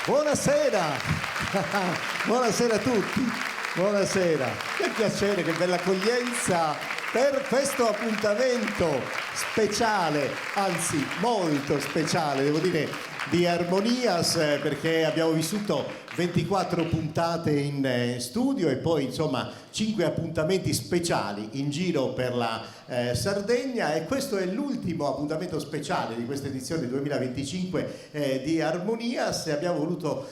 Buonasera, buonasera a tutti, buonasera, che piacere, che bella accoglienza per questo appuntamento speciale, anzi molto speciale, devo dire, di Harmonias, perché abbiamo vissuto 24 puntate in studio e poi insomma 5 appuntamenti speciali in giro per la Sardegna, e questo è l'ultimo appuntamento speciale di questa edizione 2025 di Harmonias. Abbiamo voluto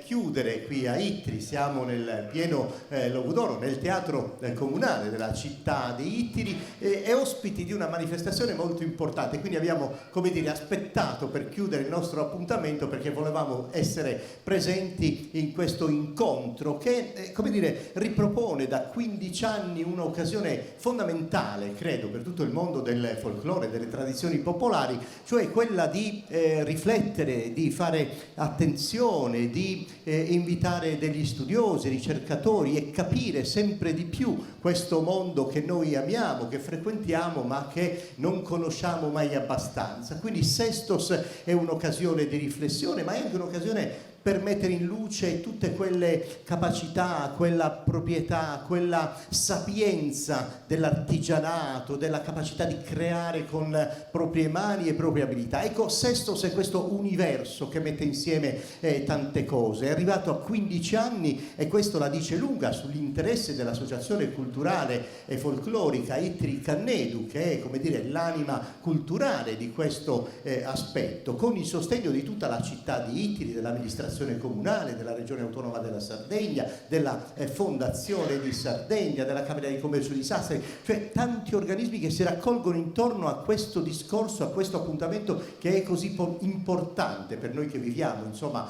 chiudere qui a Ittri, siamo nel pieno Logudoro, nel teatro comunale della città di Ittri, e ospiti di una manifestazione molto importante, quindi abbiamo, come dire, aspettato per chiudere il nostro appuntamento perché volevamo essere presenti in questo incontro che, come dire, ripropone da 15 anni un'occasione fondamentale, credo, per tutto il mondo del folklore, delle tradizioni popolari, cioè quella di riflettere, di fare attenzione, di invitare degli studiosi, ricercatori e capire sempre di più questo mondo che noi amiamo, che frequentiamo, ma che non conosciamo mai abbastanza. Quindi Sestos è un'occasione di riflessione, ma è anche un'occasione per mettere in luce tutte quelle capacità, quella proprietà, quella sapienza dell'artigianato, della capacità di creare con proprie mani e proprie abilità. Ecco, Sestos è questo universo che mette insieme tante cose. È arrivato a 15 anni e questo la dice lunga sull'interesse dell'associazione culturale e folclorica Ittri Cannedu, che è, come dire, l'anima culturale di questo aspetto, con il sostegno di tutta la città di Ittri, dell'amministrazione comunale, della regione autonoma della Sardegna, della fondazione di Sardegna, della Camera di Commercio di Sassari, cioè tanti organismi che si raccolgono intorno a questo discorso, a questo appuntamento che è così importante per noi che viviamo, insomma,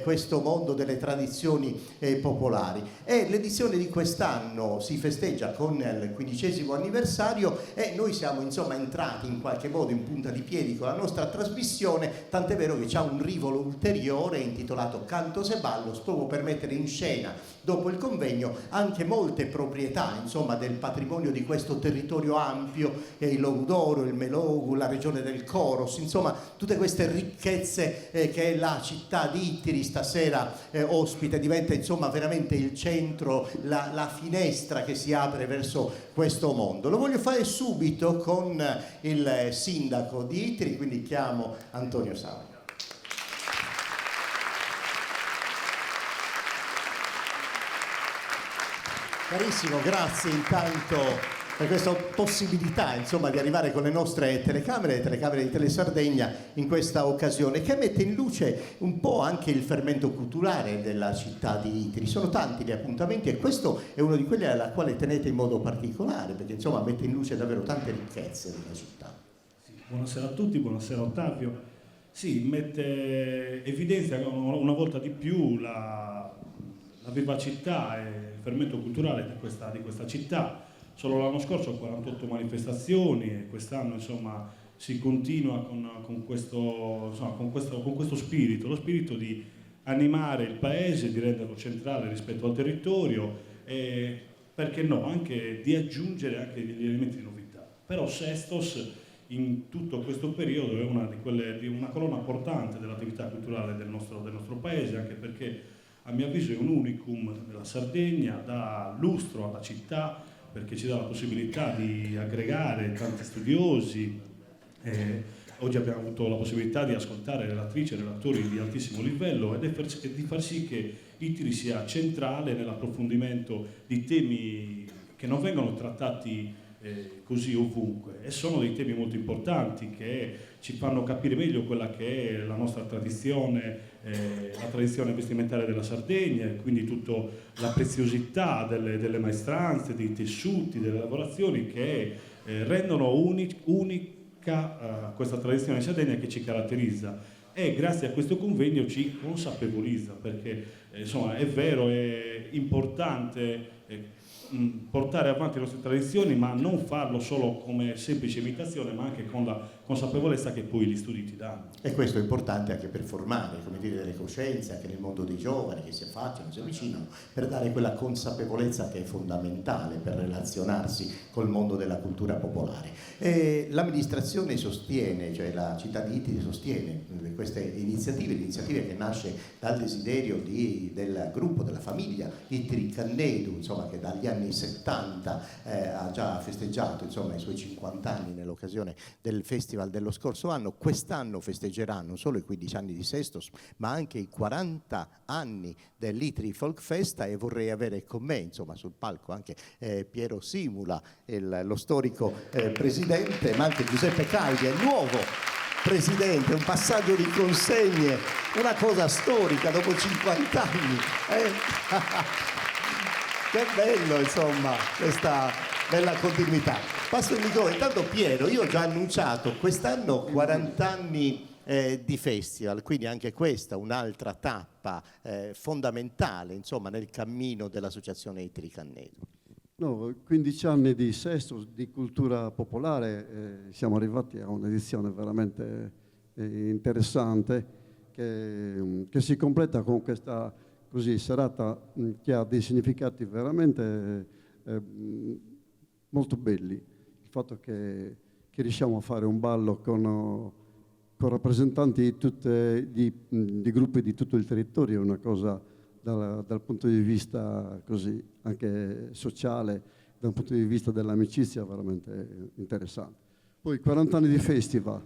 questo mondo delle tradizioni popolari. E l'edizione di quest'anno si festeggia con il 15° anniversario e noi siamo, insomma, entrati in qualche modo in punta di piedi con la nostra trasmissione, tant'è vero che c'è un rivolo ulteriore intitolato Cantos e Ballos, proprio per mettere in scena dopo il convegno anche molte proprietà, insomma, del patrimonio di questo territorio ampio, il Logudoro, il Melogu, la regione del Coros, insomma tutte queste ricchezze che la città di Ittri stasera ospita, diventa insomma veramente il centro, la finestra che si apre verso questo mondo. Lo voglio fare subito con il sindaco di Ittri, quindi chiamo Antonio Sauri. Carissimo, grazie intanto per questa possibilità, insomma, di arrivare con le nostre telecamere, le telecamere di Telesardegna in questa occasione che mette in luce un po' anche il fermento culturale della città di Ittri. Sono tanti gli appuntamenti e questo è uno di quelli alla quale tenete in modo particolare, perché insomma mette in luce davvero tante ricchezze della città. Sì, buonasera a tutti, buonasera Ottavio. Sì, evidenzia una volta di più la vivacità e il fermento culturale di questa città. Solo l'anno scorso 48 manifestazioni e quest'anno insomma si continua con questo spirito, lo spirito di animare il paese, di renderlo centrale rispetto al territorio e, perché no, anche di aggiungere anche degli elementi di novità. Però Sestos in tutto questo periodo è una colonna portante dell'attività culturale del nostro paese, anche perché a mio avviso è un unicum della Sardegna, dà lustro alla città perché ci dà la possibilità di aggregare tanti studiosi. Oggi abbiamo avuto la possibilità di ascoltare relatrici e relatori di altissimo livello e di far sì che Ittri sia centrale nell'approfondimento di temi che non vengono trattati così ovunque, e sono dei temi molto importanti che ci fanno capire meglio quella che è la nostra tradizione, la tradizione vestimentale della Sardegna, e quindi tutta la preziosità delle maestranze, dei tessuti, delle lavorazioni che rendono unica questa tradizione Sardegna che ci caratterizza. E grazie a questo convegno ci consapevolizza, perché insomma è vero, è importante portare avanti le nostre tradizioni, ma non farlo solo come semplice imitazione, ma anche con la consapevolezza che poi gli studi ti danno. E questo è importante anche per formare, come dire, delle coscienze anche nel mondo dei giovani che si affacciano, si avvicinano, per dare quella consapevolezza che è fondamentale per relazionarsi col mondo della cultura popolare. E l'amministrazione sostiene, cioè la città di Itri sostiene queste iniziative che nasce dal desiderio del gruppo, della famiglia Itri Cannedu, insomma, che dagli anni 70 ha già festeggiato, insomma, i suoi 50 anni nell'occasione del festival dello scorso anno. Quest'anno festeggerà non solo i 15 anni di Sestos, ma anche i 40 anni dell'Itri Folk Festa, e vorrei avere con me, insomma, sul palco anche Piero Simula, lo storico presidente, ma anche Giuseppe Calvi, il nuovo presidente, un passaggio di consegne, una cosa storica dopo 50 anni. Che bello, insomma, questa bella continuità. Passo il microfono. Intanto Piero, io ho già annunciato quest'anno 40 anni di festival, quindi anche questa un'altra tappa fondamentale, insomma, nel cammino dell'associazione Itri Cannedu. No, 15 anni di Sesto, di cultura popolare, siamo arrivati a un'edizione veramente interessante che si completa con questa serata che ha dei significati veramente molto belli. Il fatto che riusciamo a fare un ballo con rappresentanti di gruppi di tutto il territorio è una cosa dal punto di vista così anche sociale, dal punto di vista dell'amicizia veramente interessante. Poi 40 anni di festival,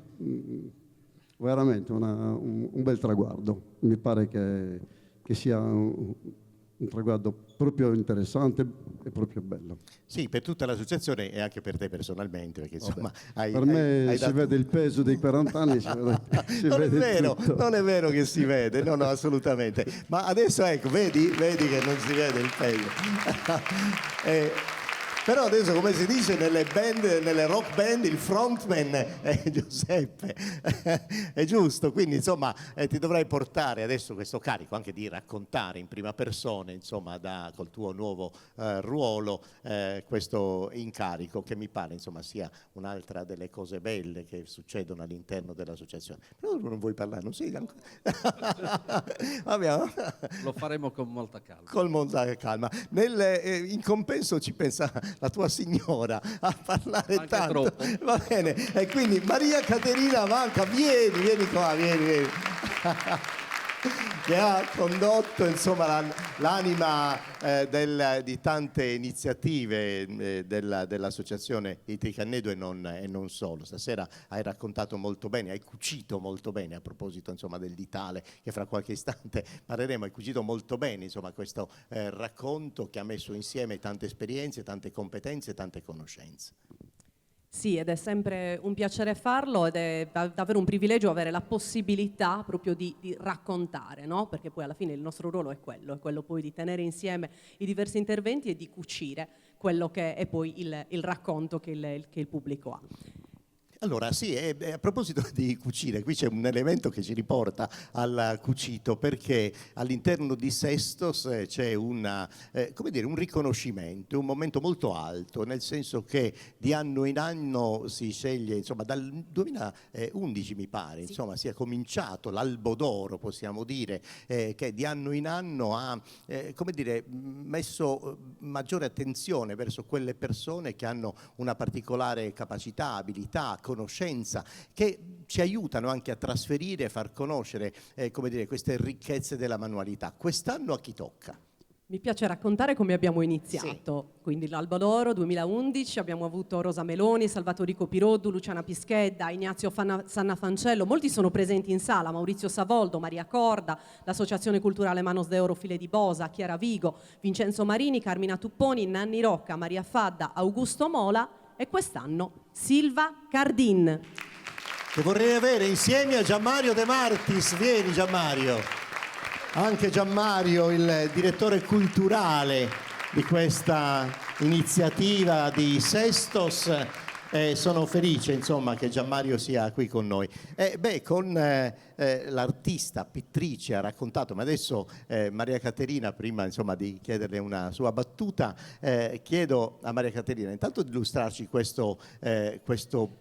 veramente un bel traguardo. Mi pare che sia un traguardo proprio interessante e proprio bello. Sì, per tutta l'associazione e anche per te personalmente, perché insomma per me si vede il peso dei 40 anni, non è vero che si vede, no, assolutamente. Ma adesso ecco, vedi che non si vede il peso. Però adesso, come si dice nelle band, nelle rock band, il frontman è Giuseppe, è giusto, quindi insomma ti dovrai portare adesso questo carico anche di raccontare in prima persona, insomma, col tuo nuovo ruolo, questo incarico, che mi pare insomma sia un'altra delle cose belle che succedono all'interno dell'associazione. Però non vuoi parlare, non sei ancora... Lo faremo con molta calma. Con molta calma. In compenso ci pensa la tua signora a parlare anche tanto. Troppo. Va bene. E quindi Maria Caterina Manca, vieni qua, vieni. Che ha condotto insomma l'anima di tante iniziative dell'associazione Itri Cannedu e non solo. Stasera hai raccontato molto bene, hai cucito molto bene, a proposito insomma del ditale che fra qualche istante parleremo, hai cucito molto bene insomma questo racconto che ha messo insieme tante esperienze, tante competenze, tante conoscenze. Sì, ed è sempre un piacere farlo ed è davvero un privilegio avere la possibilità proprio di raccontare, no? Perché poi alla fine il nostro ruolo è quello poi di tenere insieme i diversi interventi e di cucire quello che è poi il racconto che il pubblico ha. Allora sì, a proposito di cucire, qui c'è un elemento che ci riporta al cucito, perché all'interno di Sestos c'è un riconoscimento, un momento molto alto, nel senso che di anno in anno si sceglie, insomma dal 2011 mi pare, sì. Insomma si è cominciato l'Albo d'Oro, possiamo dire, che di anno in anno ha messo maggiore attenzione verso quelle persone che hanno una particolare capacità, abilità, conoscenza, che ci aiutano anche a trasferire e far conoscere queste ricchezze della manualità. Quest'anno a chi tocca? Mi piace raccontare come abbiamo iniziato, sì. Quindi l'Albo d'Oro 2011, abbiamo avuto Rosa Meloni, Salvatorico Piroddu, Luciana Pischedda, Ignazio Sannafancello, molti sono presenti in sala, Maurizio Savoldo, Maria Corda, l'Associazione Culturale Manos de Oro File di Bosa, Chiara Vigo, Vincenzo Marini, Carmina Tupponi, Nanni Rocca, Maria Fadda, Augusto Mola e quest'anno Silva Cardin. Che vorrei avere insieme a Gianmario De Martis. Vieni Gianmario. Anche Gianmario, il direttore culturale di questa iniziativa di Sestos, Sono felice insomma che Gianmario sia qui con noi. Con l'artista, pittrice ha raccontato, ma adesso Maria Caterina, prima insomma di chiederle una sua battuta, chiedo a Maria Caterina intanto di illustrarci questo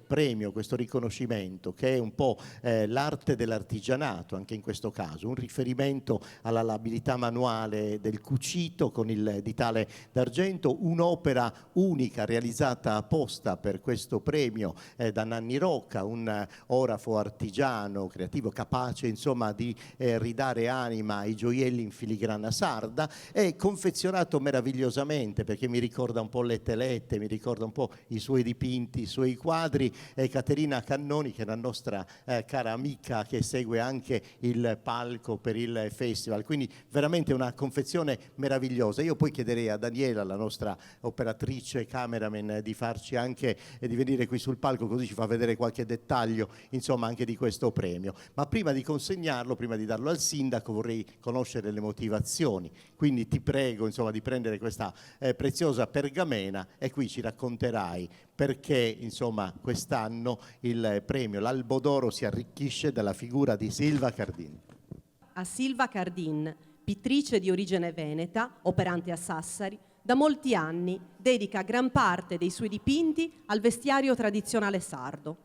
premio, questo riconoscimento che è un po' l'arte dell'artigianato, anche in questo caso, un riferimento alla l'abilità manuale del cucito con il ditale d'argento, un'opera unica realizzata apposta per questo premio da Nanni Rocca, un orafo artigiano, creativo, capace insomma di ridare anima ai gioielli in filigrana sarda, è confezionato meravigliosamente perché mi ricorda un po' le telette, mi ricorda un po' i suoi dipinti, i suoi quadri. Caterina Cannoni, che è la nostra cara amica che segue anche il palco per il festival, quindi veramente una confezione meravigliosa. Io poi chiederei a Daniela, la nostra operatrice cameraman, di farci anche di venire qui sul palco, così ci fa vedere qualche dettaglio insomma anche di questo premio. Ma prima di consegnarlo, prima di darlo al sindaco, vorrei conoscere le motivazioni, quindi ti prego insomma di prendere questa preziosa pergamena e qui ci racconterai perché insomma quest'anno il premio l'Albo d'Oro si arricchisce dalla figura di Silva Cardin. A Silva Cardin, pittrice di origine veneta, operante a Sassari, da molti anni dedica gran parte dei suoi dipinti al vestiario tradizionale sardo.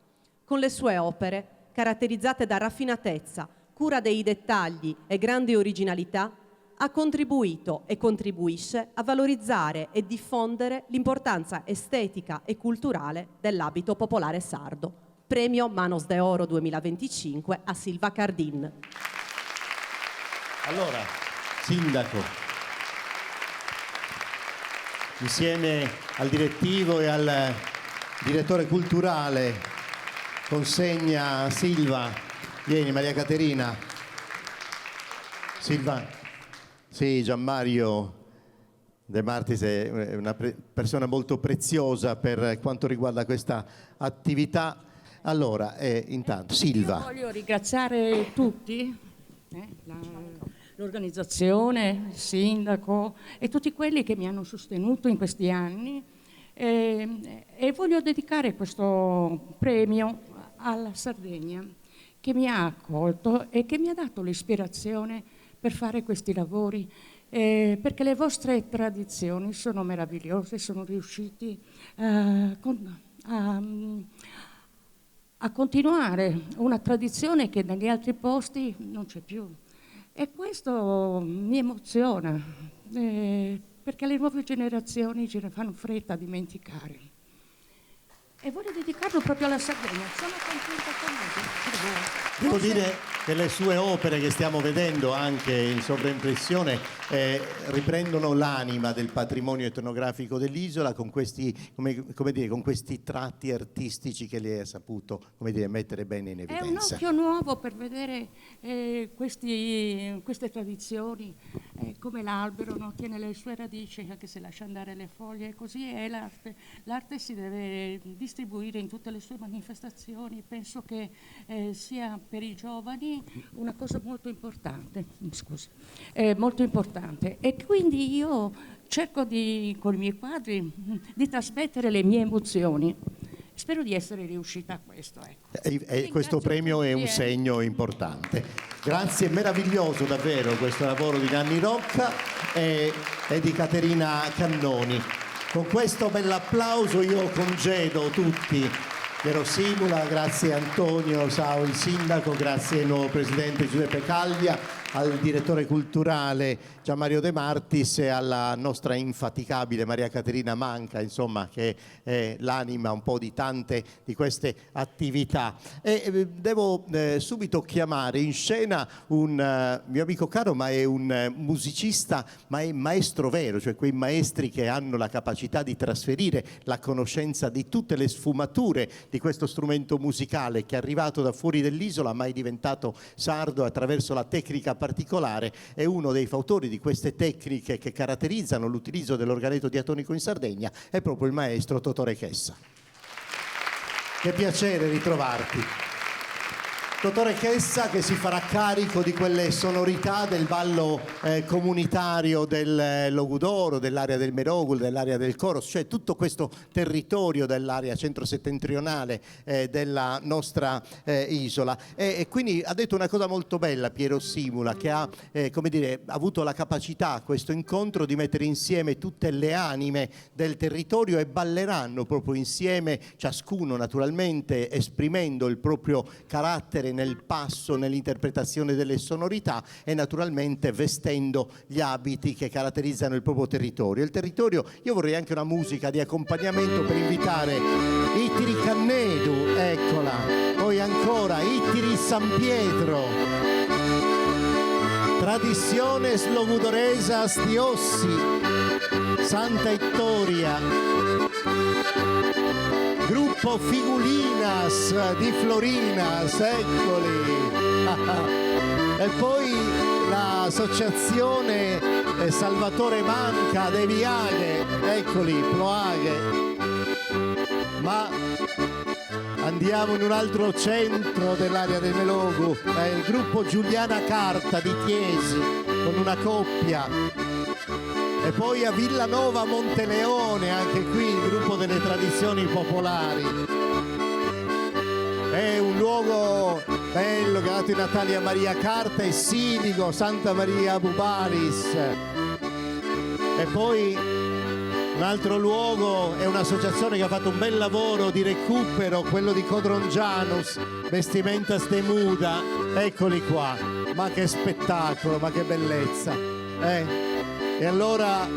Con le sue opere, caratterizzate da raffinatezza, cura dei dettagli e grande originalità, ha contribuito e contribuisce a valorizzare e diffondere l'importanza estetica e culturale dell'abito popolare sardo. Premio Manos de Oro 2025 a Silva Cardin. Allora, sindaco, insieme al direttivo e al direttore culturale, consegna a Silva. Vieni Maria Caterina. Silva. Sì, Gianmario De Martis è una persona molto preziosa per quanto riguarda questa attività. Allora, intanto, Silva. Io voglio ringraziare tutti, l'organizzazione, il sindaco e tutti quelli che mi hanno sostenuto in questi anni e voglio dedicare questo premio alla Sardegna che mi ha accolto e che mi ha dato l'ispirazione per fare questi lavori perché le vostre tradizioni sono meravigliose, sono riusciti a continuare una tradizione che negli altri posti non c'è più. E questo mi emoziona, perché le nuove generazioni ce ne fanno fretta a dimenticare. E voglio dedicarlo proprio alla Sardegna. Sono contenta con voi. Devo dire che le sue opere che stiamo vedendo anche in sovraimpressione riprendono l'anima del patrimonio etnografico dell'isola con questi, come dire, con questi tratti artistici che lei ha saputo, come dire, mettere bene in evidenza. È un occhio nuovo per vedere queste tradizioni, come l'albero, no? Tiene le sue radici anche se lascia andare le foglie, così è l'arte. L'arte si deve distribuire in tutte le sue manifestazioni, penso che sia per i giovani una cosa molto importante, molto importante, e quindi io cerco con i miei quadri di trasmettere le mie emozioni. Spero di essere riuscita a questo. Ecco. E questo premio è un segno importante. Grazie, meraviglioso davvero questo lavoro di Nanni Rocca e di Caterina Cannoni. Con questo bell'applauso io congedo tutti. Piero Simula, grazie Antonio Sao, il sindaco, grazie al nuovo presidente Giuseppe Caglia, al direttore culturale Gianmario De Martis e alla nostra infaticabile Maria Caterina Manca, insomma, che è l'anima un po' di tante di queste attività. E devo subito chiamare in scena un mio amico caro, ma è un musicista, ma è maestro vero, cioè quei maestri che hanno la capacità di trasferire la conoscenza di tutte le sfumature di questo strumento musicale che è arrivato da fuori dell'isola ma è diventato sardo attraverso la tecnica particolare. È uno dei fautori di queste tecniche che caratterizzano l'utilizzo dell'organetto diatonico in Sardegna, è proprio il maestro Totò Rechessa. Che piacere ritrovarti. Dottore Chessa, che si farà carico di quelle sonorità del ballo comunitario del Logudoro, dell'area del Merogul, dell'area del Coros, cioè tutto questo territorio dell'area centro-settentrionale della nostra isola. E quindi ha detto una cosa molto bella Piero Simula, che ha come dire, avuto la capacità a questo incontro di mettere insieme tutte le anime del territorio e balleranno proprio insieme, ciascuno naturalmente esprimendo il proprio carattere nel passo, nell'interpretazione delle sonorità e naturalmente vestendo gli abiti che caratterizzano il proprio territorio. Il territorio, io vorrei anche una musica di accompagnamento per invitare Ittiri Cannedu, eccola, poi ancora Ittiri San Pietro, tradizione slogudoresa Stiossi, Santa Ettoria, gruppo Figulinas di Florinas, eccoli. E poi l'associazione Salvatore Manca de Viaghe, eccoli, Ploaghe. Ma andiamo in un altro centro dell'area del Melogu, il gruppo Giuliana Carta di Chiesi con una coppia. E poi a Villanova Monteleone, anche qui il gruppo delle tradizioni popolari. È un luogo bello che ha dato i Natali a Maria Carta e Sinigo, Santa Maria Bubalis. E poi un altro luogo è un'associazione che ha fatto un bel lavoro di recupero, quello di Codrongianus, Vestimentas de Muda. Eccoli qua, ma che spettacolo, ma che bellezza. E allora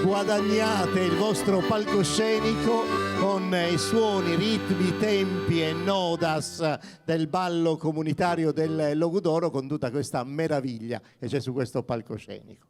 guadagnate il vostro palcoscenico con i suoni, ritmi, tempi e nodas del ballo comunitario del Logudoro con tutta questa meraviglia che c'è su questo palcoscenico.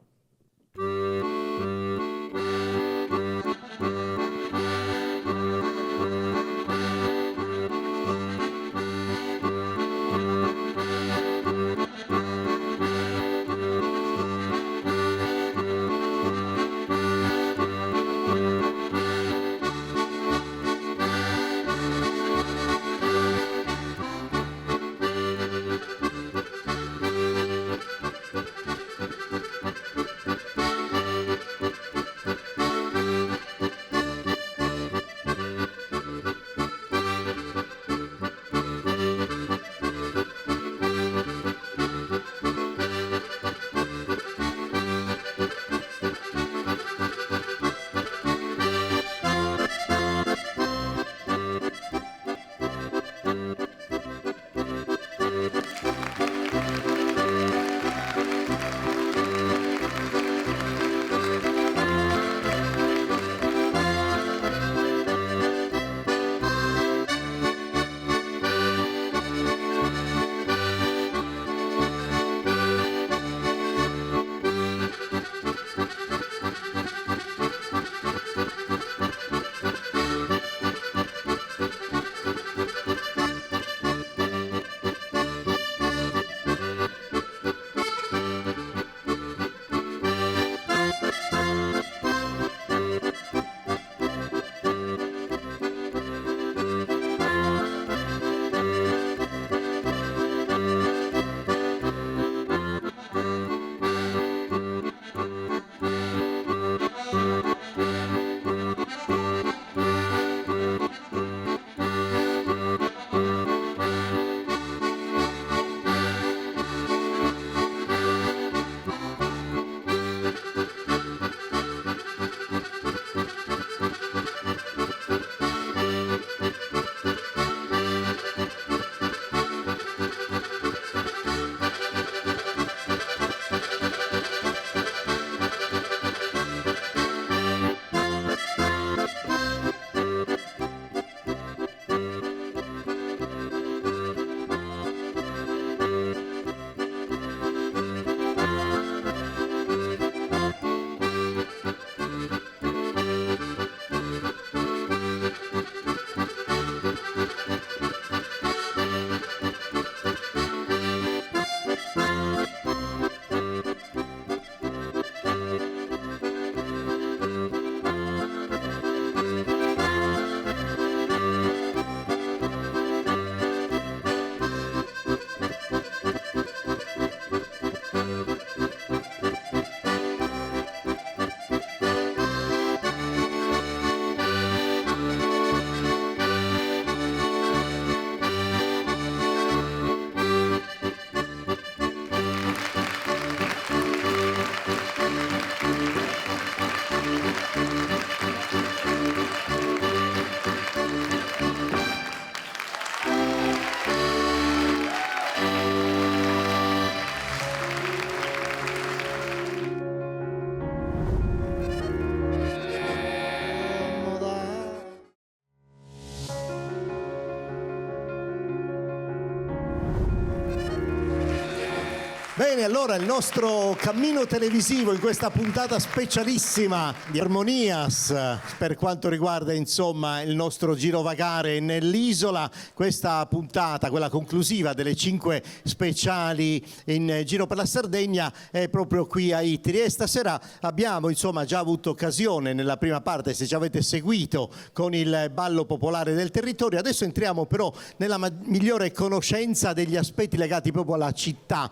Bene, allora il nostro cammino televisivo in questa puntata specialissima di Harmonias per quanto riguarda insomma il nostro girovagare nell'isola, questa puntata, quella conclusiva delle 5 speciali in giro per la Sardegna, è proprio qui a Itiri e stasera abbiamo insomma già avuto occasione nella prima parte, se ci avete seguito, con il ballo popolare del territorio. Adesso entriamo però nella migliore conoscenza degli aspetti legati proprio alla città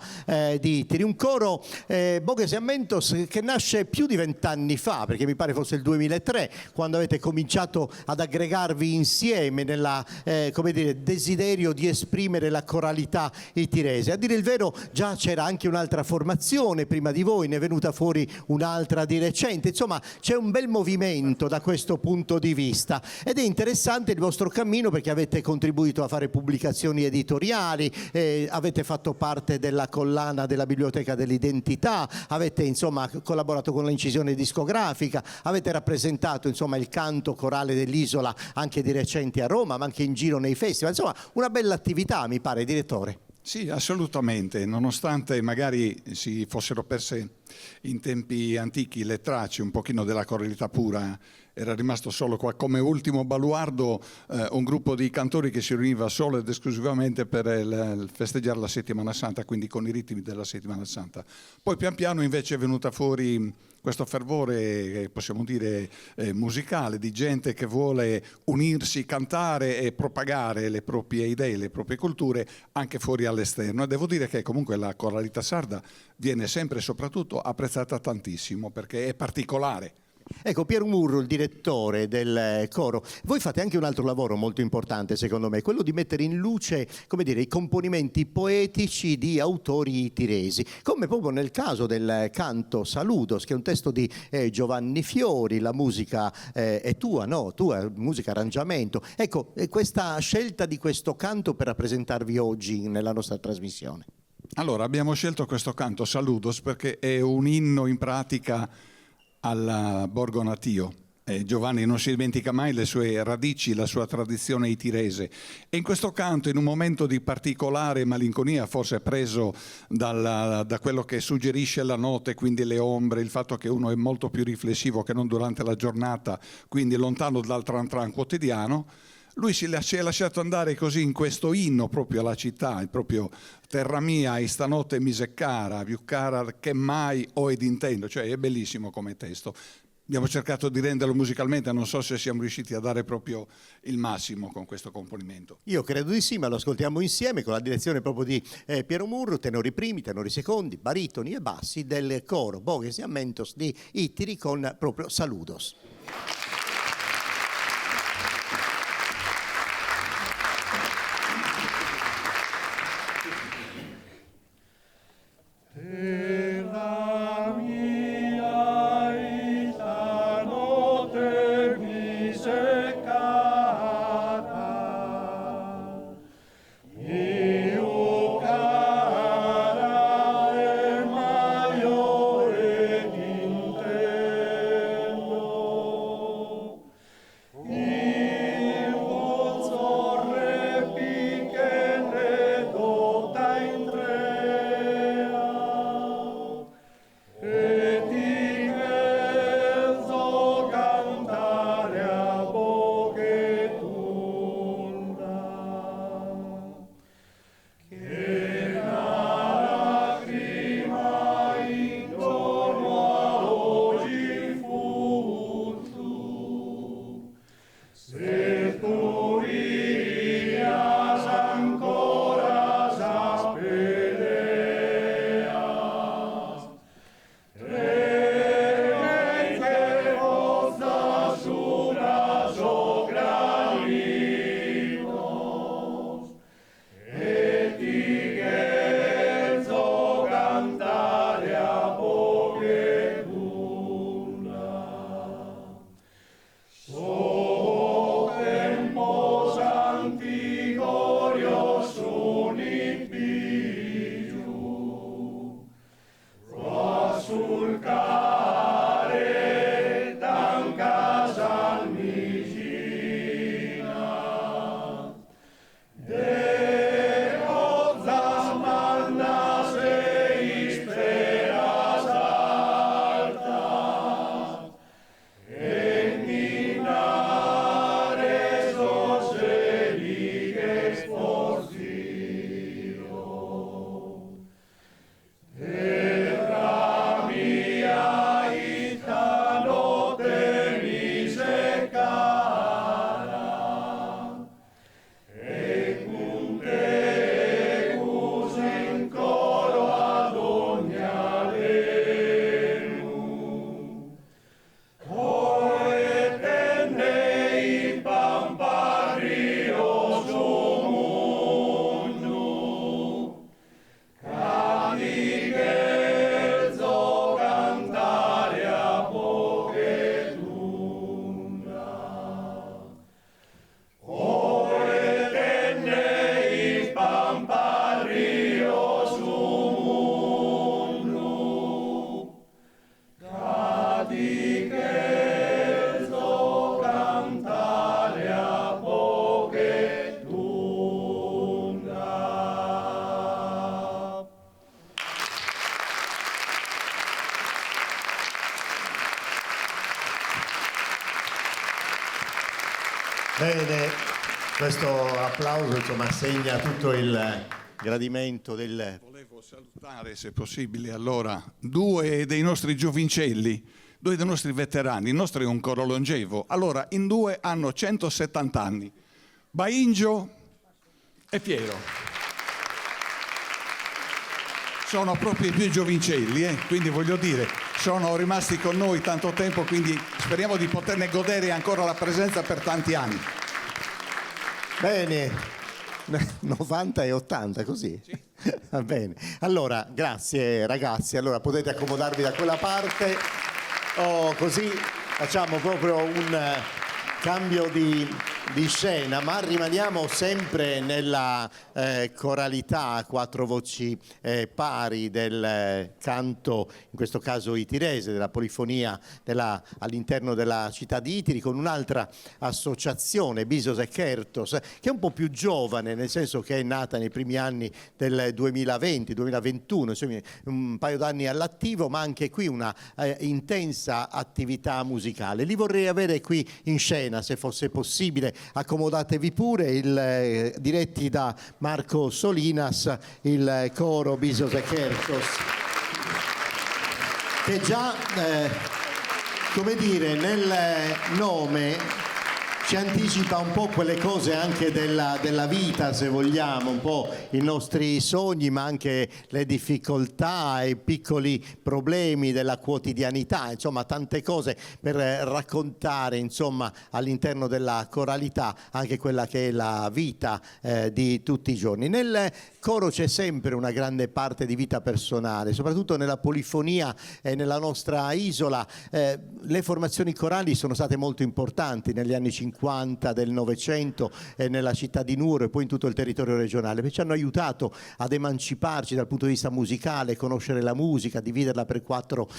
di Itiri, un coro Bogues e Mentos che nasce più di 20 anni fa, perché mi pare fosse il 2003 quando avete cominciato ad aggregarvi insieme nella come dire, desiderio di esprimere la coralità itirese. A dire il vero già c'era anche un'altra formazione prima di voi, ne è venuta fuori un'altra di recente, insomma c'è un bel movimento da questo punto di vista ed è interessante il vostro cammino perché avete contribuito a fare pubblicazioni editoriali, avete fatto parte della collana della Biblioteca dell'Identità, avete insomma collaborato con l'incisione discografica, avete rappresentato insomma il canto corale dell'isola anche di recente a Roma, ma anche in giro nei festival, insomma una bella attività mi pare, direttore. Sì, assolutamente, nonostante magari si fossero perse in tempi antichi le tracce un pochino della coralità pura, era rimasto solo qua come ultimo baluardo un gruppo di cantori che si riuniva solo ed esclusivamente per festeggiare la Settimana Santa, quindi con i ritmi della Settimana Santa. Poi pian piano invece è venuta fuori questo fervore, possiamo dire, musicale, di gente che vuole unirsi, cantare e propagare le proprie idee, le proprie culture anche fuori all'esterno. E devo dire che comunque la coralità sarda viene sempre e soprattutto apprezzata tantissimo perché è particolare. Ecco, Piero Murru, il direttore del coro, voi fate anche un altro lavoro molto importante secondo me, quello di mettere in luce, come dire, i componimenti poetici di autori itiresi, come proprio nel caso del canto Saludos, che è un testo di Giovanni Fiori, la musica è tua, no? Tua, musica, arrangiamento. Ecco, questa scelta di questo canto per rappresentarvi oggi nella nostra trasmissione. Allora, abbiamo scelto questo canto Saludos perché è un inno in pratica al Borgo Natio. Giovanni non si dimentica mai le sue radici, la sua tradizione itirese e in questo canto, in un momento di particolare malinconia, forse preso da quello che suggerisce la notte, quindi le ombre, il fatto che uno è molto più riflessivo che non durante la giornata, quindi lontano dal tran tran quotidiano, lui si è lasciato andare così in questo inno proprio alla città, il proprio terra mia e stanotte mi se cara, più cara che mai ho ed intendo, cioè è bellissimo come testo. Abbiamo cercato di renderlo musicalmente, non so se siamo riusciti a dare proprio il massimo con questo componimento. Io credo di sì, ma lo ascoltiamo insieme con la direzione proprio di Piero Murru, tenori primi, tenori secondi, baritoni e bassi del coro Bogues e Mentos di Itiri con proprio Saludos. Intendo Bene, questo applauso insomma segna tutto il gradimento del... Volevo salutare, se possibile, allora, due dei nostri giovincelli, due dei nostri veterani. Il nostro è un coro longevo. Allora, in due hanno 170 anni. Baingio e Piero. Sono proprio i più giovincelli, quindi voglio dire, sono rimasti con noi tanto tempo, quindi speriamo di poterne godere ancora la presenza per tanti anni. Bene, 90 e 80, così? Sì. Va bene. Allora, grazie ragazzi, allora potete accomodarvi da quella parte, così facciamo proprio un cambio di scena, ma rimaniamo sempre nella coralità a quattro voci pari del canto, in questo caso itirese, della polifonia all'interno della città di Itiri, con un'altra associazione, Bisos e Kertos, che è un po' più giovane, nel senso che è nata nei primi anni del 2020-2021, insomma un paio d'anni all'attivo, ma anche qui una intensa attività musicale. Li vorrei avere qui in scena, se fosse possibile. Accomodatevi pure, diretti da Marco Solinas, il coro Bisos e Kertos, che già, come dire, nel nome ci anticipa un po' quelle cose anche della vita, se vogliamo, un po' i nostri sogni, ma anche le difficoltà e i piccoli problemi della quotidianità, insomma tante cose per raccontare, insomma, all'interno della coralità anche quella che è la vita di tutti i giorni. Nel coro c'è sempre una grande parte di vita personale, soprattutto nella polifonia e nella nostra isola. Le formazioni corali sono state molto importanti negli anni 50 del Novecento nella città di Nuoro e poi in tutto il territorio regionale, perché ci hanno aiutato ad emanciparci dal punto di vista musicale, conoscere la musica, dividerla per quattro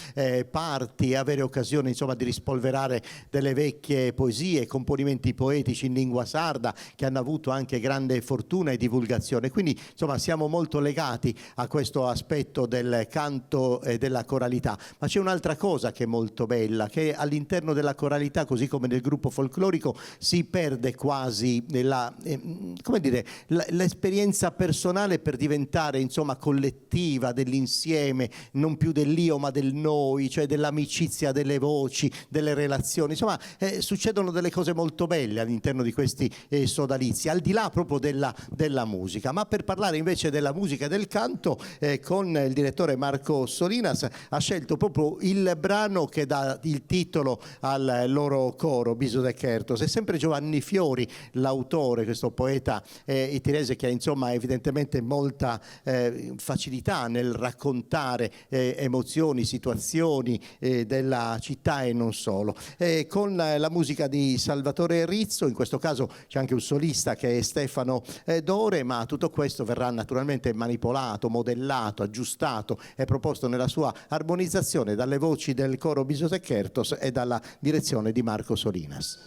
parti, avere occasione insomma di rispolverare delle vecchie poesie, componimenti poetici in lingua sarda che hanno avuto anche grande fortuna e divulgazione. Quindi insomma siamo molto legati a questo aspetto del canto e della coralità. Ma c'è un'altra cosa che è molto bella, che all'interno della coralità, così come nel gruppo folclorico, si perde quasi l'esperienza personale per diventare insomma collettiva, dell'insieme, non più dell'io ma del noi, cioè dell'amicizia, delle voci, delle relazioni. Insomma succedono delle cose molto belle all'interno di questi sodalizi, al di là proprio della musica. Ma per parlare invece della musica e del canto, con il direttore Marco Solinas ha scelto proprio il brano che dà il titolo al loro coro, Bisos e Kertos. È sempre Giovanni Fiori l'autore, questo poeta itirese che ha insomma evidentemente molta facilità nel raccontare emozioni, situazioni della città e non solo. Con la musica di Salvatore Rizzo, in questo caso c'è anche un solista che è Stefano Dore, ma tutto questo verrà naturalmente manipolato, modellato, aggiustato e proposto nella sua armonizzazione dalle voci del coro Bisos e Kertos e dalla direzione di Marco Solinas.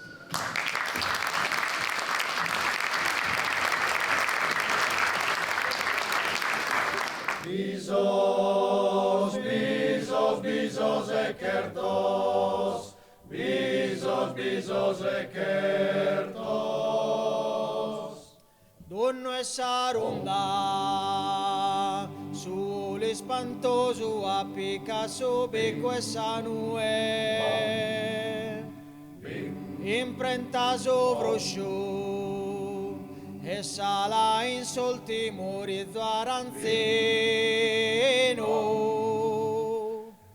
Bisos, Bisos, Bisos e Kertos, Bisos, Bisos e Kertos. Donno e sarunda, sull'ispantoso appica su becco e sanue, imprenta sovrosciù, e sala in sol timorizzo aranzeno.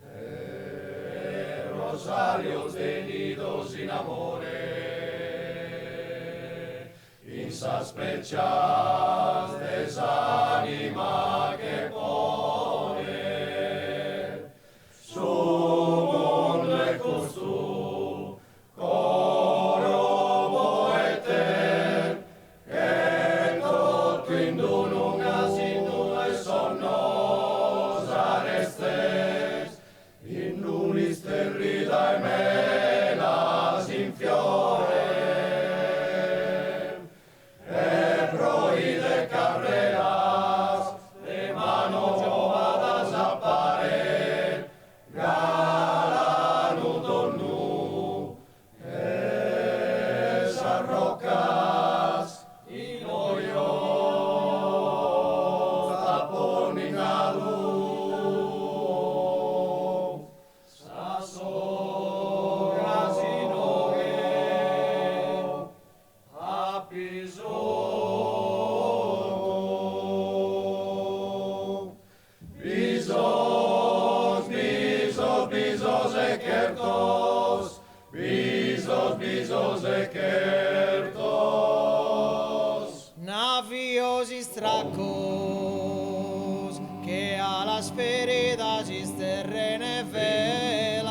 E rosario tenidos in amore, in sospechas desanima che pone, su mondo e costu, coro poeter, che tutto in dunum asino e sonnosa restes, in unis terrida e melas in fiore, e proide carre Dios istracos, que a las feridas terrene velas.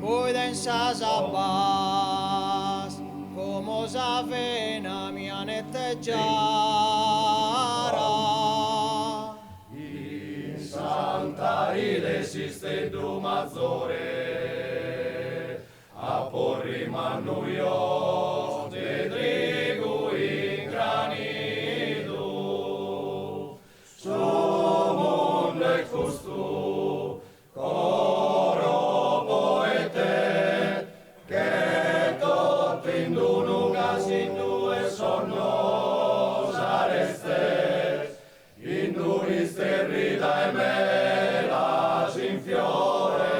Cuiden sasa paz, como savena mi anetteggiara. In Santa Ile esiste Dumazzore, a porri mannuio, vedrigo in granido. Su mondo e costu, coro poete, che tutto in dunu casi due sonno sareste, in duni sterrida e mela sin fiore,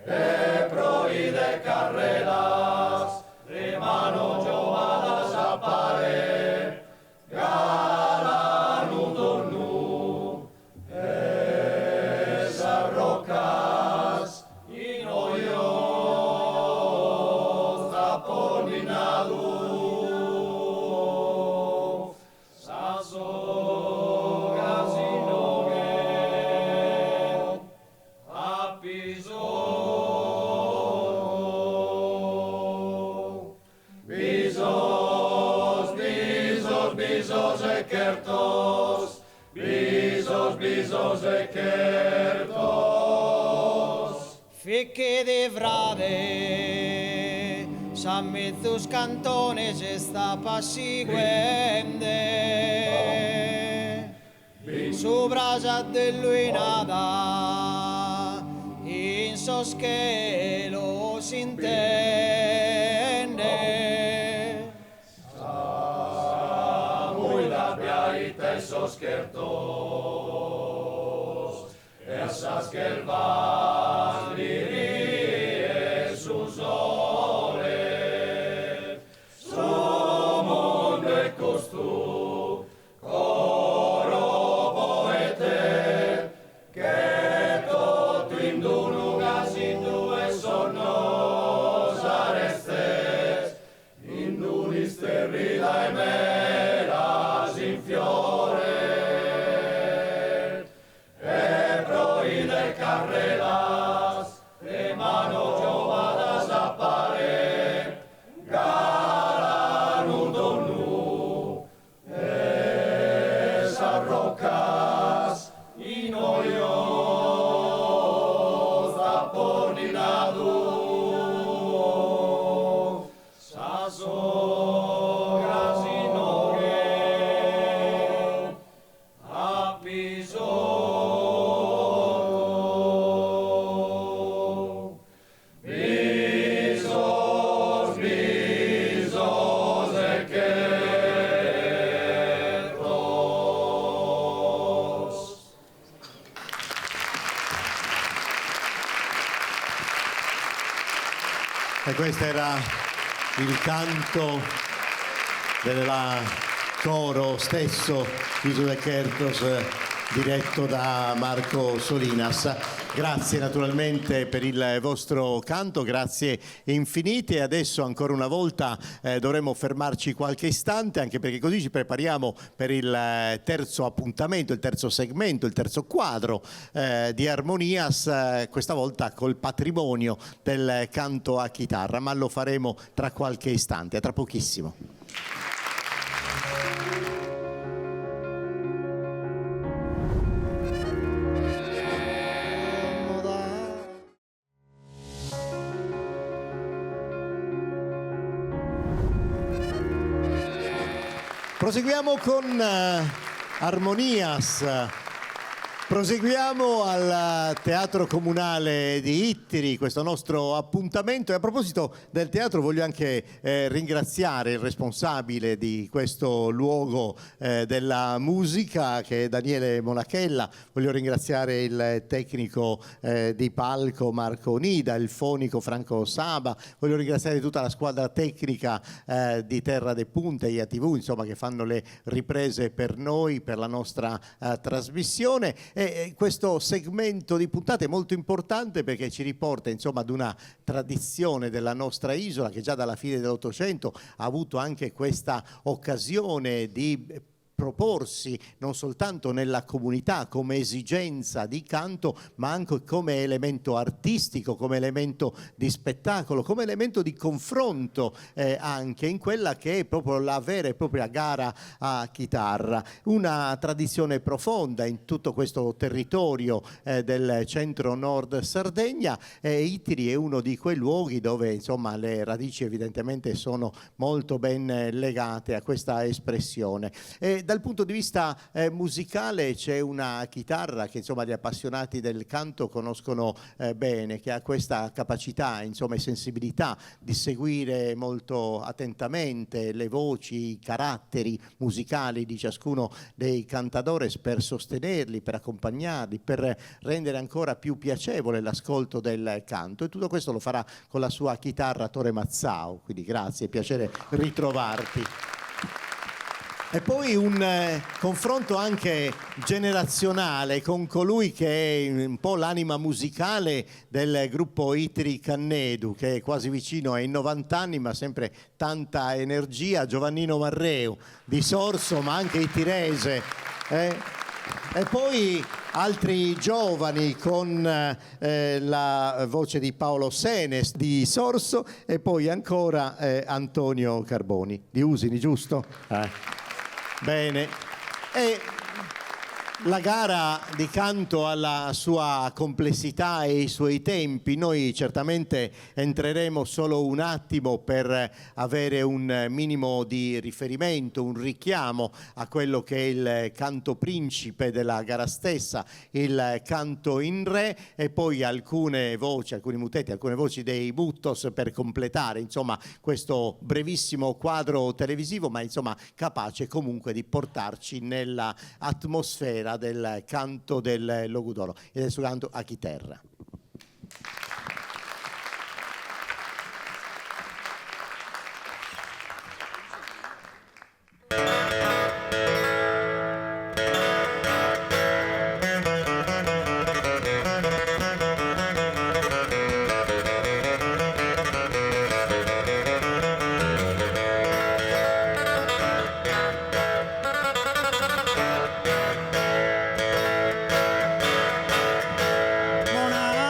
e proide carreras, rimano giovadas appare, galanu tornu, e s'arrocas, in oios apollinadu, sasogas in oget, apiso, bisos, bisos, bisos e kertos, bisos e kertos. Ficche de vrade, San Mezzus cantones sta passiguende. Su brasa dell'uinada, in soschelo si intende. Muy la piaita esos kertos, esas que el vas dirie su sole, su mondo e costu, coro poete, che tutto in dunu casi due sonno sarestes, in duni sterrida e mela sin fiore, e proide carreras, e mano giovadas appare, galanu donu, e s'arrocas, in oios apollinadu, sasogas in oget, apiso, bisos, bisos e kertos. E questo era il canto del coro stesso, Iso de Kertos, diretto da Marco Solinas. Grazie naturalmente per il vostro canto, grazie infinite. E adesso ancora una volta dovremo fermarci qualche istante, anche perché così ci prepariamo per il terzo appuntamento, il terzo segmento, il terzo quadro di Harmonias, questa volta col patrimonio del canto a chitarra, ma lo faremo tra qualche istante, a tra pochissimo. Proseguiamo con Harmonias. Proseguiamo al Teatro Comunale di Ittiri, questo nostro appuntamento. E a proposito del teatro voglio anche ringraziare il responsabile di questo luogo della musica, che è Daniele Monachella. Voglio ringraziare il tecnico di palco Marco Nida, il fonico Franco Saba. Voglio ringraziare tutta la squadra tecnica di Terra de Punte, IATV, insomma, che fanno le riprese per noi, per la nostra trasmissione. E questo segmento di puntate è molto importante perché ci riporta insomma ad una tradizione della nostra isola che già dalla fine dell'Ottocento ha avuto anche questa occasione di proporsi non soltanto nella comunità come esigenza di canto, ma anche come elemento artistico, come elemento di spettacolo, come elemento di confronto anche in quella che è proprio la vera e propria gara a chitarra. Una tradizione profonda in tutto questo territorio del centro-nord Sardegna. Itiri è uno di quei luoghi dove insomma le radici evidentemente sono molto ben legate a questa espressione. Dal punto di vista musicale c'è una chitarra che insomma gli appassionati del canto conoscono bene, che ha questa capacità insomma e sensibilità di seguire molto attentamente le voci, i caratteri musicali di ciascuno dei cantadores per sostenerli, per accompagnarli, per rendere ancora più piacevole l'ascolto del canto, e tutto questo lo farà con la sua chitarra Tore Mazzao, quindi grazie, è piacere ritrovarti. E poi un confronto anche generazionale con colui che è un po' l'anima musicale del gruppo Itiri Cannedu, che è quasi vicino ai 90 anni ma sempre tanta energia, Giovannino Marreu di Sorso ma anche itirese. E poi altri giovani con la voce di Paolo Senes di Sorso, e poi ancora Antonio Carboni di Usini, giusto? Bene. E la gara di canto ha la sua complessità e i suoi tempi. Noi certamente entreremo solo un attimo per avere un minimo di riferimento, un richiamo a quello che è il canto principe della gara stessa, il canto in re, e poi alcune voci, alcuni mutetti, alcune voci dei Buttos per completare insomma questo brevissimo quadro televisivo, ma insomma capace comunque di portarci nella atmosfera del canto del Logudoro e del suo canto a chitarra. Una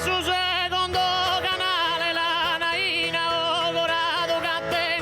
Su secondo canale la naina ho dorato che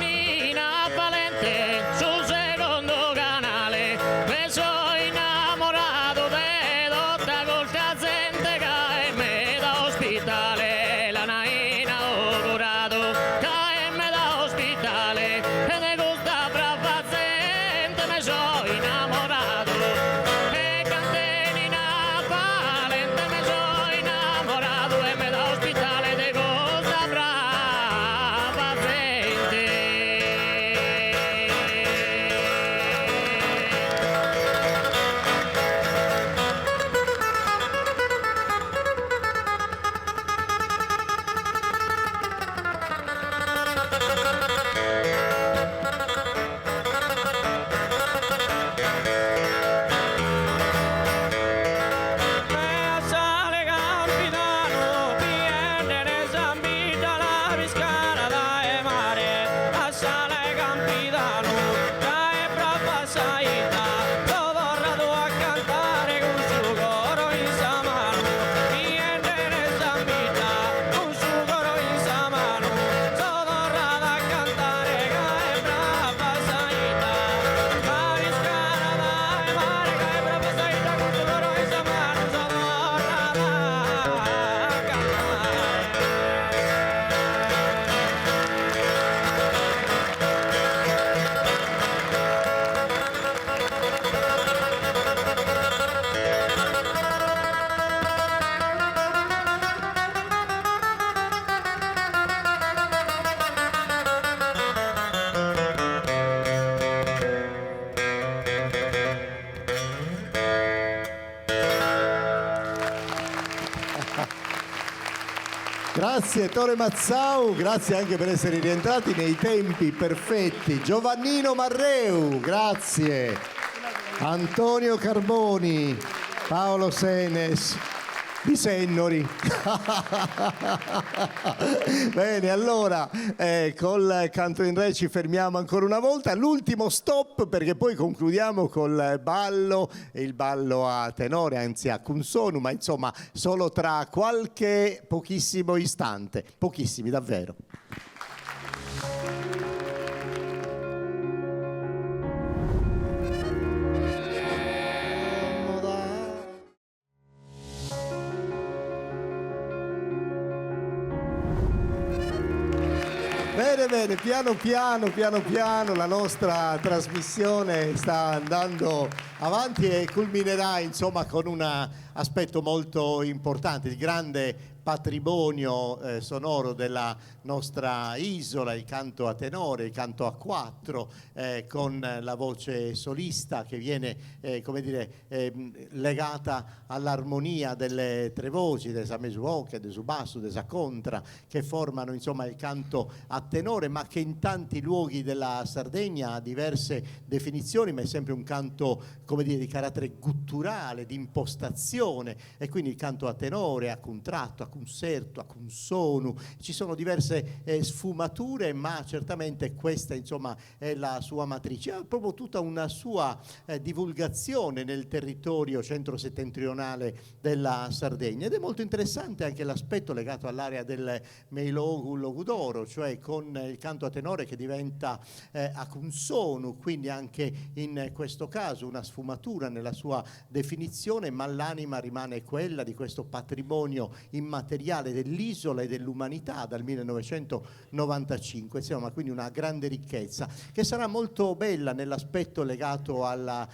Grazie Tore Mazzau, grazie anche per essere rientrati nei tempi perfetti. Giovannino Marreu, grazie. Antonio Carboni, Paolo Senes, di Sennori. Bene, allora col canto in re ci fermiamo ancora una volta, l'ultimo stop perché poi concludiamo col ballo, il ballo a tenore, anzi a consonu, ma insomma solo tra qualche pochissimo istante, pochissimi davvero. Bene, piano piano la nostra trasmissione sta andando avanti e culminerà insomma con un aspetto molto importante, il grande patrimonio sonoro della nostra isola, il canto a tenore, il canto a quattro, con la voce solista che viene legata all'armonia delle tre voci, desa mesuoche, desu basso, desa contra, che formano insomma il canto a tenore, ma che in tanti luoghi della Sardegna ha diverse definizioni, ma è sempre un canto di carattere gutturale, di impostazione, e quindi il canto a tenore, a contratto, a concerto, a consonu, ci sono diverse sfumature, ma certamente questa insomma è la sua matrice, ha proprio tutta una sua divulgazione nel territorio centro-settentrionale della Sardegna, ed è molto interessante anche l'aspetto legato all'area del Meilogu Logudoro, cioè con il canto a tenore che diventa a consonu, quindi anche in questo caso una sfumatura nella sua definizione, ma l'anima rimane quella di questo patrimonio immateriale dell'isola e dell'umanità dal 1995, insomma, quindi una grande ricchezza che sarà molto bella nell'aspetto legato al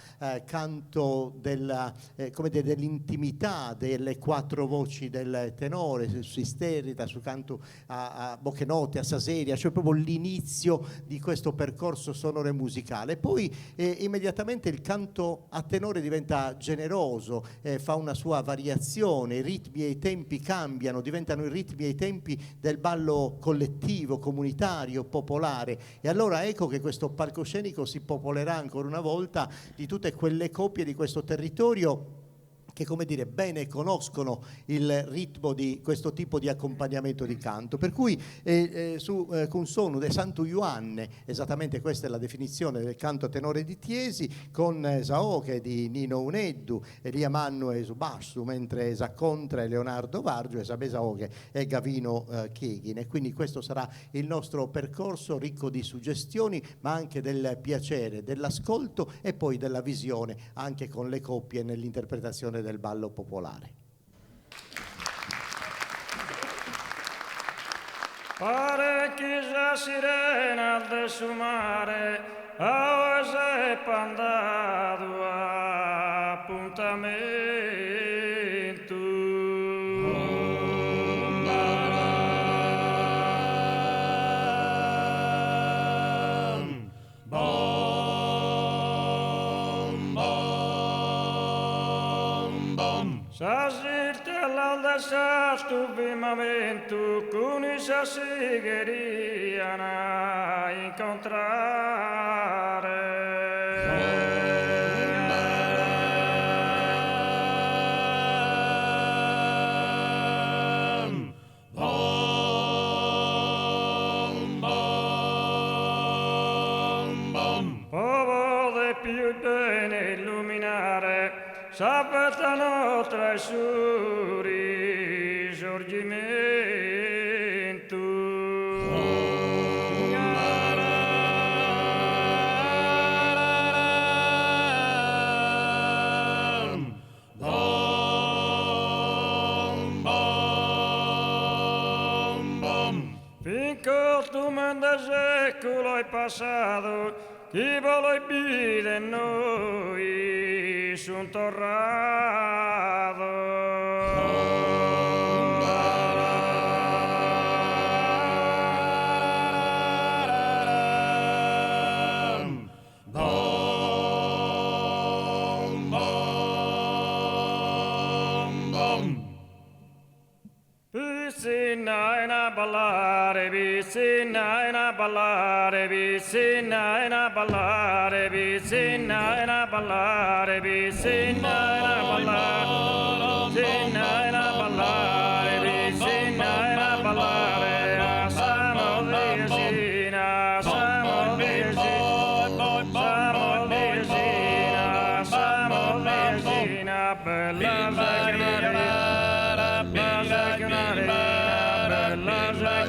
canto dell'intimità delle quattro voci del tenore, su isterita, su canto a bocche note, a saseria, cioè proprio l'inizio di questo percorso sonoro e musicale. Poi immediatamente il canto a tenore diventa generoso, fa una sua variazione, i ritmi e i tempi cambiano, diventano i ritmi e i tempi del ballo collettivo, comunitario, popolare, e allora ecco che questo palcoscenico si popolerà ancora una volta di tutte quelle coppie di questo territorio che bene conoscono il ritmo di questo tipo di accompagnamento di canto, per cui su consonu de Santu Ioanne, esattamente questa è la definizione del canto a tenore di Tiesi, con Saoche di Nino Uneddu, Elia Mannu e Subassu, mentre Saccontra e Leonardo Vargio, e Sabesaoche e Gavino Chieghin, e quindi questo sarà il nostro percorso ricco di suggestioni, ma anche del piacere, dell'ascolto e poi della visione, anche con le coppie nell'interpretazione del ballo popolare. Pare chissà sirena del suo mare, a ose pandato appuntamento. S'assiste all'alda stupimento con i sigeriana a incontrare. Povo de più bene illuminare, sapetano tra i suoi risorgimento. Finché tu manda secolo è passato, chi vuole vide noi son torrado. Piscina vicina a ballare, vicina a ballare, vicina a ballare, vicina a ballare, vicina a ballare, vicina a ballare, siamo vicina, siamo vicina, siamo vicina, bella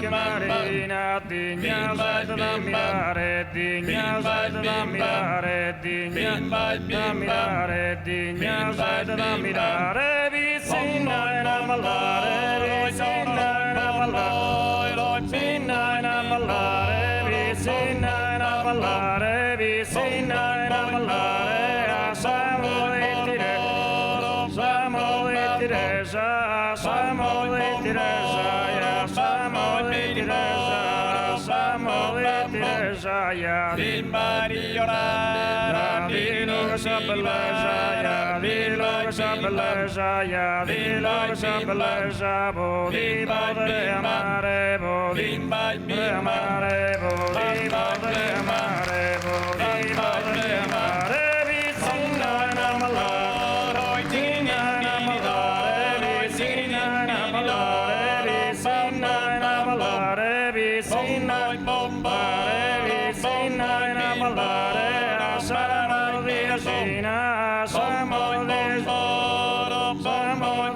Marina, digna da mirare, digna da mirare, digna da mirare, digna da mirare, vicina a ballare, vicina a ballare, vicina a ballare, vicina a ballare, vicina a ballare, siamo di Teresa, siamo di Teresa, siamo di Teresa, siamo di Teresa, il Mariola, dillo che sa bellezza, dillo che sa bellezza, dillo che sa bellezza, voli poter amare, voli poter amare, voli poter amare, voli poter amare, vicina a ballare, vicina a ballare, vicina a ballare, vicina a ballare, vicina a bombare, vicina a ballare, siamo vicina, siamo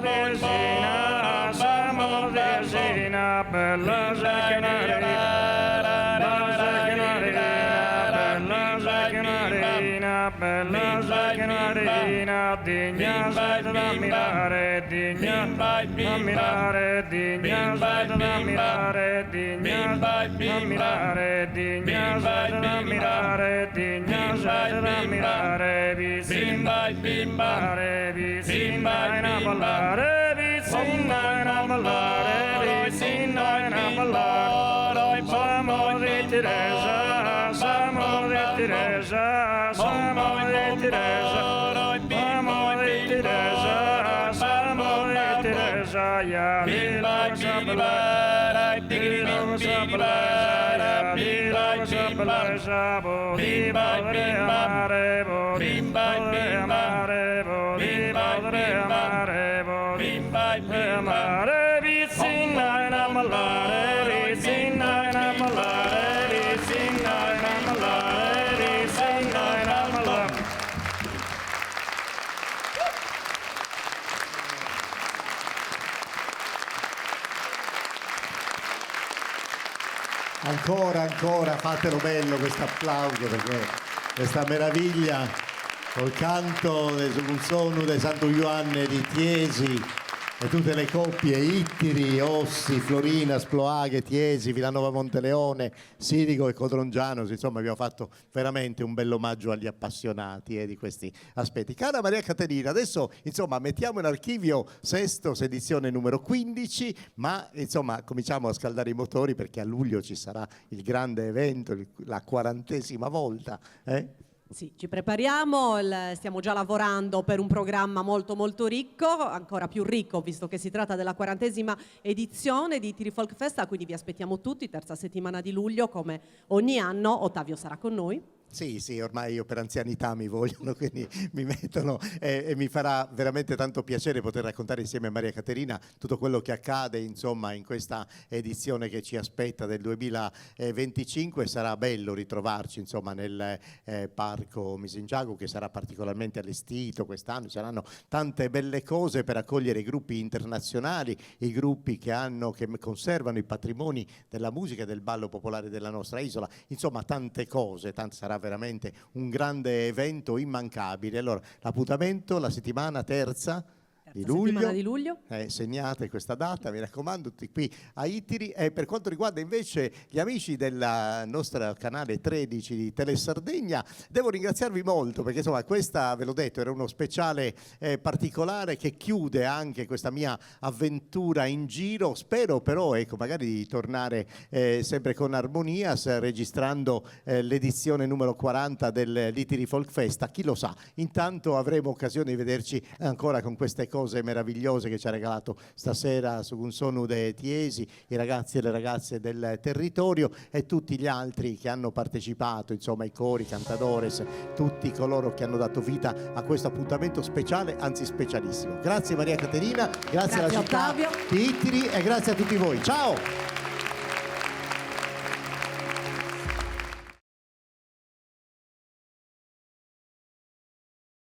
vicina, siamo vicina, bella Zaccanarina, bella Zaccanarina, digna da mirare, digna da mirare, digna da mirare, digna da mirare, digna da mirare, digna da mirare, vicina a ballare, vicina a ballare, vicina a ballare, siamo di Teresa, siamo di Teresa, siamo di Teresa, siamo di Teresa, siamo di Teresa, dillo che sa bellezza, dillo che sa bellezza, dillo che sa bellezza, voli poter amare, voli poter amare, voli poter amare, voli poter amare, vicina a ballare, vicina a ballare, vicina a ballare, vicina a ballare. Ancora, fatelo bello questo applauso perché questa meraviglia col canto un suono del Santo Ioanne di Tiesi e tutte le coppie, Ittiri, Ossi, Florina, Sploaghe, Tiesi, Villanova Monteleone, Sirico e Codrongiano. Insomma abbiamo fatto veramente un bel omaggio agli appassionati di questi aspetti. Cara Maria Caterina, adesso insomma mettiamo in archivio Sestos edizione numero 15, ma insomma cominciamo a scaldare i motori perché a luglio ci sarà il grande evento, la 40ª volta. Sì, ci prepariamo, stiamo già lavorando per un programma molto molto ricco, ancora più ricco visto che si tratta della 40ª edizione di Ittiri Folk Festa, quindi vi aspettiamo tutti, terza settimana di luglio come ogni anno. Ottavio sarà con noi. Sì, ormai io per anzianità mi vogliono, quindi mi mettono e mi farà veramente tanto piacere poter raccontare insieme a Maria Caterina tutto quello che accade insomma in questa edizione che ci aspetta del 2025. Sarà bello ritrovarci insomma nel Parco Misingiago, che sarà particolarmente allestito quest'anno. Ci saranno tante belle cose per accogliere i gruppi internazionali, i gruppi che conservano i patrimoni della musica e del ballo popolare della nostra isola, insomma tante cose, sarà veramente un grande evento immancabile. Allora, l'appuntamento la settimana terza di luglio. Settimana di luglio. Segnate questa data, mi raccomando, tutti qui a Ittiri. E per quanto riguarda invece gli amici del nostro canale 13 di Telesardegna, devo ringraziarvi molto perché insomma questa, ve l'ho detto, era uno speciale particolare che chiude anche questa mia avventura in giro. Spero però, ecco, magari di tornare sempre con Armonias registrando l'edizione numero 40 dell'Ittiri Folk Festa. Chi lo sa, intanto avremo occasione di vederci ancora con queste cose cose meravigliose che ci ha regalato stasera su Un Sonu de Tiesi, i ragazzi e le ragazze del territorio e tutti gli altri che hanno partecipato, insomma i cori, cantadores, tutti coloro che hanno dato vita a questo appuntamento speciale, anzi specialissimo. Grazie Maria Caterina, grazie alla città Ottavio. di Ittiri e grazie a tutti voi. Ciao!